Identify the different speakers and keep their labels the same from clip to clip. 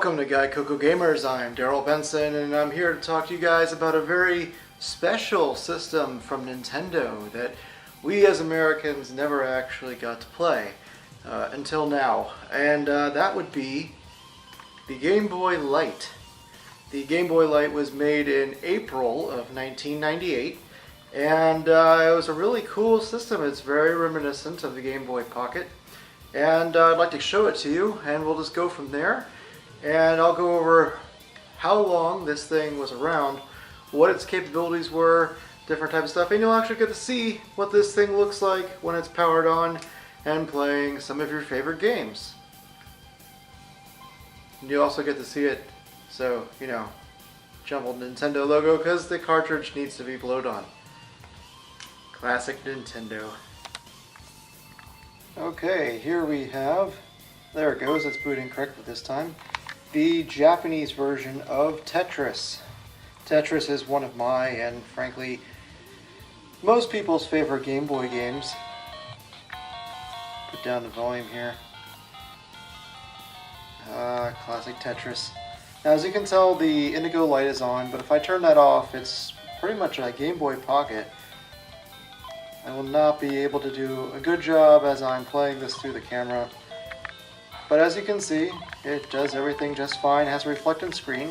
Speaker 1: Welcome to Gaikoku Gamers. I'm Darryl Benson and I'm here to talk to you guys about a very special system from Nintendo that we as Americans never actually got to play until now. And that would be the Game Boy Light. The Game Boy Light was made in April of 1998 and it was a really cool system. It's very reminiscent of the Game Boy Pocket. And I'd like to show it to you and we'll just go from there. And I'll go over how long this thing was around, what its capabilities were, different types of stuff, and you'll actually get to see what this thing looks like when it's powered on and playing some of your favorite games. And you also get to see it, so, you know, jumbled Nintendo logo because the cartridge needs to be blowed on. Classic Nintendo. Okay, here we have, there it goes, it's booting correctly this time, the Japanese version of Tetris. Tetris is one of my, and frankly, most people's favorite Game Boy games. Put down the volume here. Classic Tetris. Now as you can tell, the indigo light is on, but if I turn that off, it's pretty much a Game Boy Pocket. I will not be able to do a good job as I'm playing this through the camera. But as you can see, it does everything just fine, has a reflectant screen,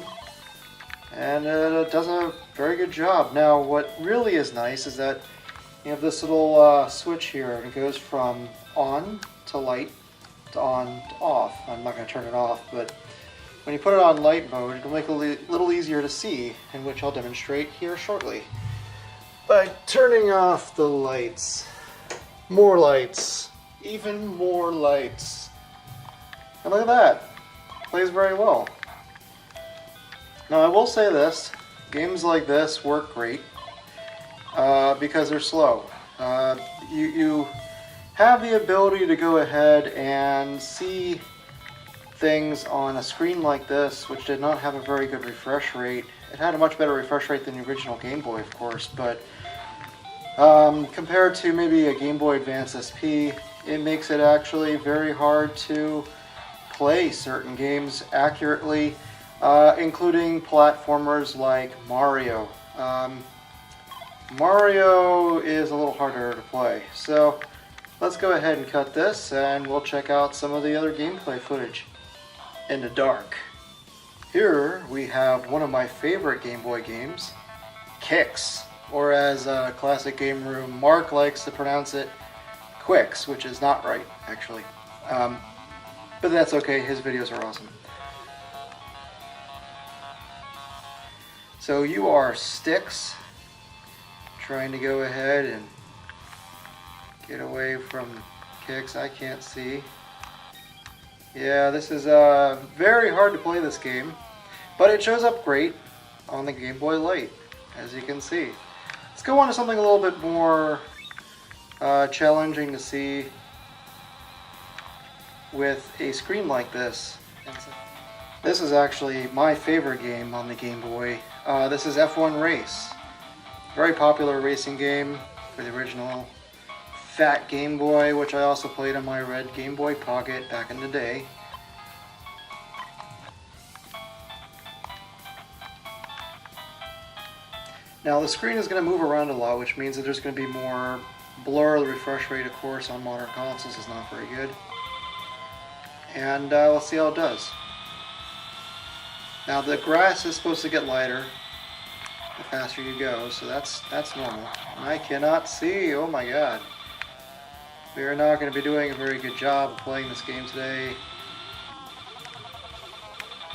Speaker 1: and it does a very good job. Now what really is nice is that you have this little switch here, and it goes from on to light to on to off. I'm not going to turn it off, but when you put it on light mode, it'll make it a little easier to see, in which I'll demonstrate here shortly. By turning off the lights, more lights, even more lights. And look at that, plays very well. Now I will say this, games like this work great because they're slow. You have the ability to go ahead and see things on a screen like this, which did not have a very good refresh rate. It had a much better refresh rate than the original Game Boy, of course, but compared to maybe a Game Boy Advance SP, it makes it actually very hard to play certain games accurately, including platformers like Mario. Mario is a little harder to play, so let's go ahead and cut this and we'll check out some of the other gameplay footage in the dark. Here we have one of my favorite Game Boy games, Kicks, or as Classic Game Room Mark likes to pronounce it, Quicks, which is not right, actually. But that's okay, his videos are awesome. So you are Sticks, trying to go ahead and get away from Kicks. I can't see. Yeah, this is very hard to play this game, but it shows up great on the Game Boy Light, as you can see. Let's go on to something a little bit more challenging to see with a screen like this. This is actually my favorite game on the Game Boy. This is F1 Race. Very popular racing game for the original fat Game Boy, which I also played on my red Game Boy Pocket back in the day. Now the screen is going to move around a lot, which means that there's going to be more blur. The refresh rate, of course, on modern consoles is not very good. And let's see how it does. Now the grass is supposed to get lighter the faster you go, so that's normal. I cannot see, oh my god. We are not going to be doing a very good job of playing this game today.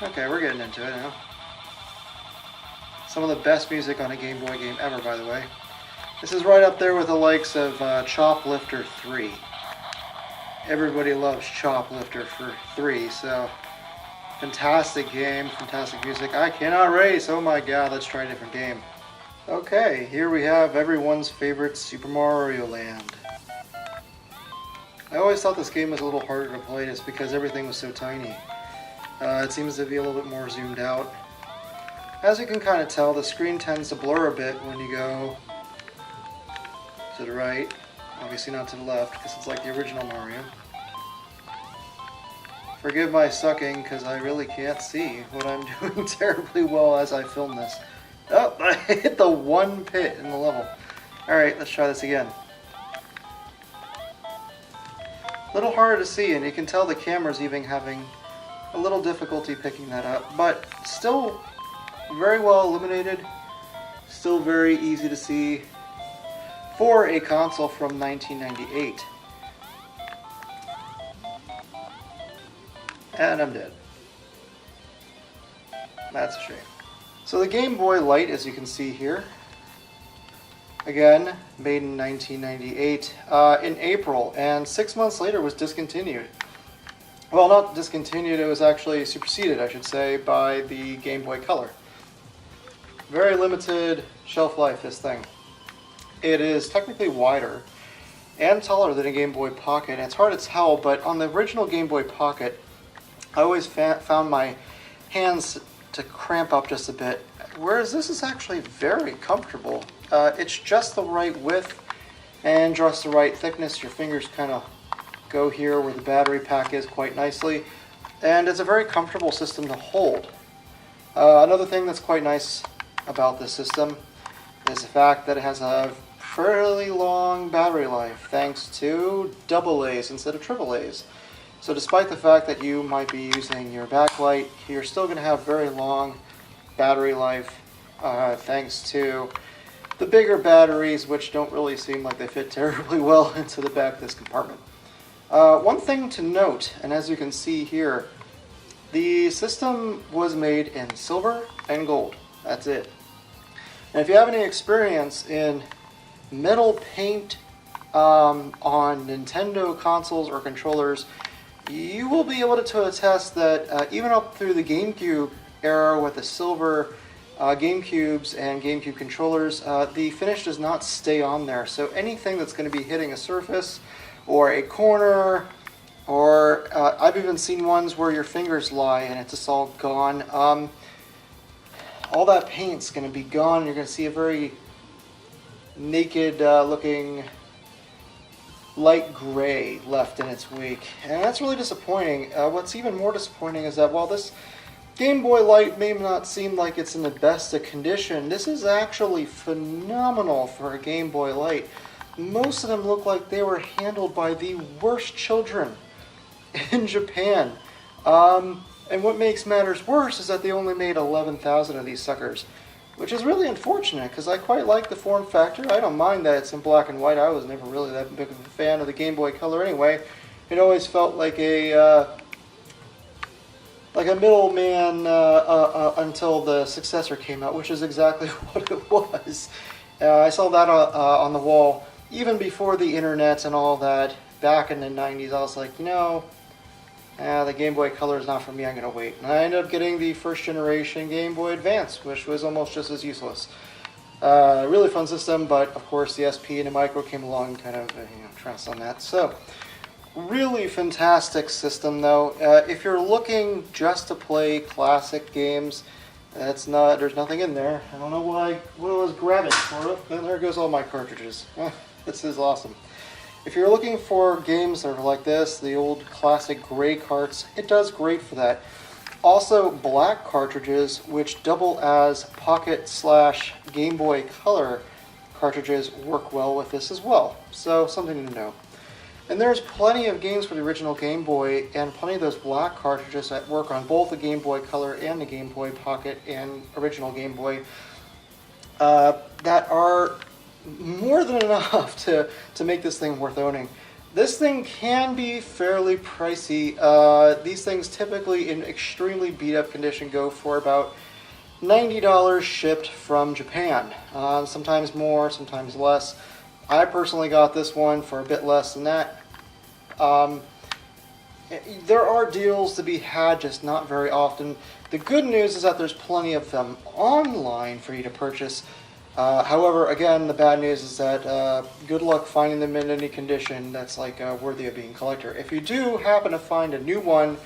Speaker 1: Okay, we're getting into it now. Some of the best music on a Game Boy game ever, by the way. This is right up there with the likes of Choplifter 3. Everybody loves Choplifter for 3, so fantastic game, fantastic music. I cannot race, oh my god, let's try a different game. Okay, here we have everyone's favorite Super Mario Land. I always thought this game was a little harder to play just because everything was so tiny. It seems to be a little bit more zoomed out. As you can kind of tell, the screen tends to blur a bit when you go to the right. Obviously not to the left, because it's like the original Mario. Forgive my sucking, because I really can't see what I'm doing terribly well as I film this. Oh, I hit the one pit in the level. Alright, let's try this again. A little harder to see, and you can tell the camera's even having a little difficulty picking that up, but still very well illuminated, still very easy to see for a console from 1998. And I'm dead. That's a shame. So the Game Boy Light, as you can see here, again, made in 1998 in April, and 6 months later was discontinued. Well, not discontinued, it was actually superseded, I should say, by the Game Boy Color. Very limited shelf life, this thing. It is technically wider and taller than a Game Boy Pocket, and it's hard to tell, but on the original Game Boy Pocket, I always found my hands to cramp up just a bit, whereas this is actually very comfortable. It's just the right width and just the right thickness. Your fingers kind of go here where the battery pack is quite nicely, and it's a very comfortable system to hold. Another thing that's quite nice about this system is the fact that it has a fairly long battery life thanks to AA's instead of AAA's. So despite the fact that you might be using your backlight, you're still going to have very long battery life thanks to the bigger batteries, which don't really seem like they fit terribly well into the back of this compartment. One thing to note, and as you can see here, the system was made in silver and gold. That's it. And if you have any experience in metal paint on Nintendo consoles or controllers, you will be able to attest that even up through the GameCube era with the silver GameCubes and GameCube controllers, the finish does not stay on there. So anything that's going to be hitting a surface or a corner, or I've even seen ones where your fingers lie and it's just all gone. All that paint's going to be gone. You're going to see a very naked looking light gray left in its wake, and that's really disappointing. What's even more disappointing is that while this Game Boy Light may not seem like it's in the best of condition, this is actually phenomenal for a Game Boy Light. Most of them look like they were handled by the worst children in Japan. And what makes matters worse is that they only made 11,000 of these suckers, which is really unfortunate because I quite like the form factor. I don't mind that it's in black and white. I was never really that big of a fan of the Game Boy Color anyway. It always felt like a middleman until the successor came out, which is exactly what it was. I saw that on the wall even before the internet and all that back in the 90s. I was like, you know, the Game Boy Color is not for me, I'm going to wait. And I ended up getting the first generation Game Boy Advance, which was almost just as useless. Really fun system, but of course the SP and the Micro came along and kind of trounced on that. So, really fantastic system though. If you're looking just to play classic games, there's nothing in there. I don't know what I was grabbing for it. And there goes all my cartridges. This is awesome. If you're looking for games that are like this, the old classic gray carts, it does great for that. Also, black cartridges, which double as Pocket/Game Boy Color cartridges, work well with this as well. So, something to know. And there's plenty of games for the original Game Boy, and plenty of those black cartridges that work on both the Game Boy Color and the Game Boy Pocket and original Game Boy that are more than enough to make this thing worth owning. This thing can be fairly pricey. These things typically in extremely beat up condition go for about $90 shipped from Japan. Sometimes more, sometimes less. I personally got this one for a bit less than that. There are deals to be had, just not very often. The good news is that there's plenty of them online for you to purchase. However, again, the bad news is that good luck finding them in any condition that's like worthy of being a collector. If you do happen to find a new one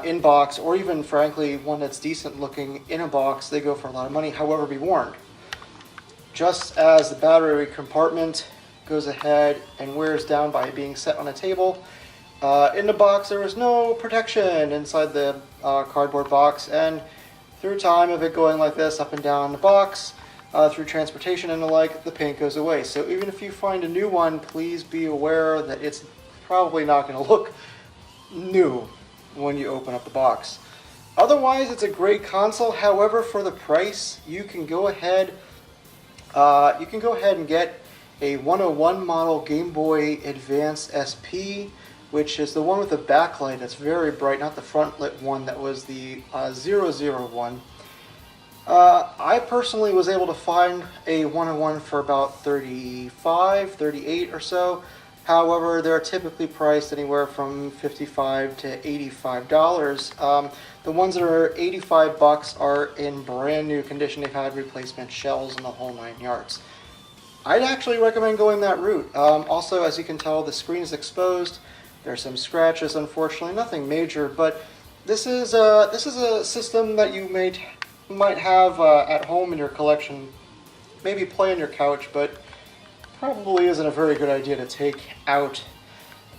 Speaker 1: in box, or even frankly one that's decent looking in a box, they go for a lot of money. However, be warned, just as the battery compartment goes ahead and wears down by being set on a table, In the box, there was no protection inside the cardboard box, and through time of it going like this up and down the box, through transportation and the like, the paint goes away. So even if you find a new one, please be aware that it's probably not going to look new when you open up the box. Otherwise, it's a great console. However, for the price, you can go ahead and get a 101 model Game Boy Advance SP, which is the one with the backlight that's very bright, not the front lit one that was the 001. I personally was able to find a 101 for about $35, $38 or so. However, they're typically priced anywhere from $55 to $85. The ones that are $85 are in brand new condition. They've had replacement shells and the whole 9 yards. I'd actually recommend going that route. Also, as you can tell, the screen is exposed. There's some scratches, unfortunately, nothing major, but this is a system that you might have at home in your collection. Maybe play on your couch, but probably isn't a very good idea to take out.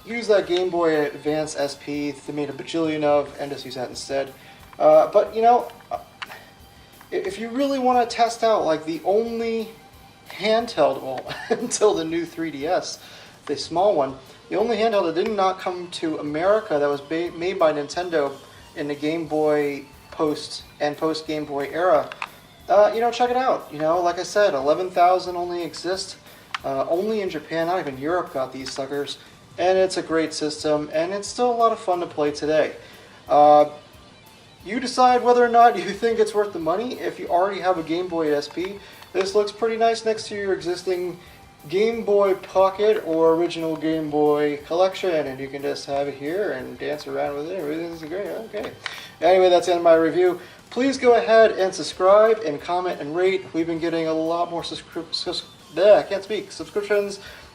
Speaker 1: Use that Game Boy Advance SP they made a bajillion of, and just use that instead. But you know, if you really want to test out like the only handheld, well, until the new 3DS, the small one, the only handheld that did not come to America that was made by Nintendo in the Game Boy post Game Boy era, you know, check it out. You know, like I said, 11,000 only exist. Only in Japan, not even Europe got these suckers, and it's a great system, and it's still a lot of fun to play today. You decide whether or not you think it's worth the money. If you already have a Game Boy SP, this looks pretty nice next to your existing Game Boy Pocket or original Game Boy collection, and you can just have it here and dance around with it. Everything's great. Okay. Anyway, that's the end of my review. Please go ahead and subscribe and comment and rate. We've been getting a lot more subscriptions,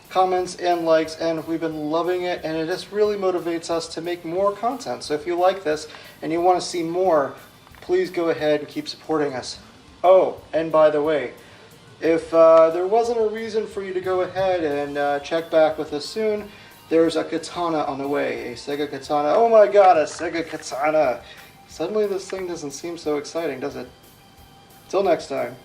Speaker 1: comments, and likes, and we've been loving it, and it just really motivates us to make more content. So if you like this and you want to see more, please go ahead and keep supporting us. Oh, and by the way, if there wasn't a reason for you to go ahead and check back with us soon, there's a katana on the way, a Sega katana. Oh my god, a Sega katana! Suddenly this thing doesn't seem so exciting, does it? Till next time.